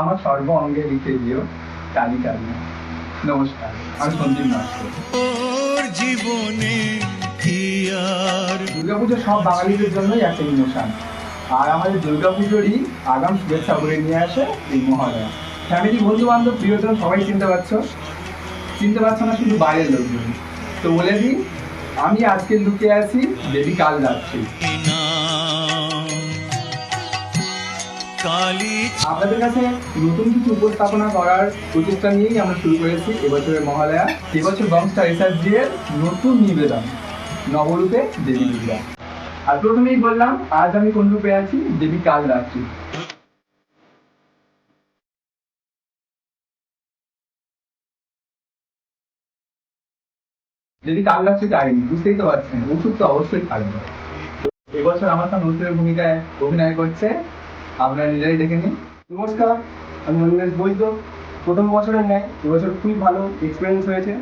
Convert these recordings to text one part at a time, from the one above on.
আমার সর্ব অঙ্গে লিখে দিও কালি কালি। নমস্কার, আমি সন্দীপ নস্কর। জীবনে কি আর দুর্গাপুজো সব বাঙালিদের জন্যই একটা ইমোশন। আর আমাদের দুর্গাপুজোরই আগাম শুভেচ্ছা বলে নিয়ে আসে এই মহালয়া। ফ্যামিলি, বন্ধু বান্ধব, প্রিয়জন সবাই চিনতে পারছো না শুধু বাইরের লোকজন। তো বলে দিই, আমি আজকে লুকিয়ে আছি, দেবী কাল যাচ্ছি। আপনাদের কাছে নতুন কিছু উপস্থাপনা করার প্রচেষ্টা নিয়েই আমরা শুরু করেছি এবছরের মহালয়া। এবছর বংস্টার রিসার্চ দিয়ে নতুন নিবেদন, নবরূপে দেবী দুর্গা। আর প্রথমেই বললাম, আজ আমি কোন রূপে আছি, দেবী কাল রাত্রি। যদি কাল রাত্রি কাহিনী বুঝতেই তো পারছেন, ওষুধ তো অবশ্যই থাকবে। এবছর আমার সাথে নতুনের ভূমিকায় অভিনয় করছে, আপনারা নিজেরাই দেখে নিন। নমস্কার, আমি অনিমেষ বৈদ্য। প্রথম বছরের ন্যায় এবছর খুবই ভালো এক্সপিরিয়েন্স হয়েছে।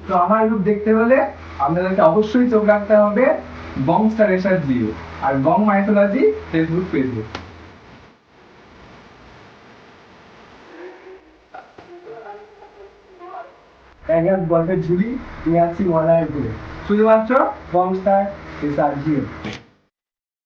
তো আমার রূপ দেখতে হলে আপনাদেরকে অবশ্যই চোখ রাখতে হবে বং স্টার রিসার্চ দিয়ে আর বং মাইথোলজি ফেসবুক পেজে। এক গল্পের ঝুলি নিয়ে আসছি মহালয়ার ঘুরে, শুধুমাত্র বংস্টার রিসার্চ দিয়ে।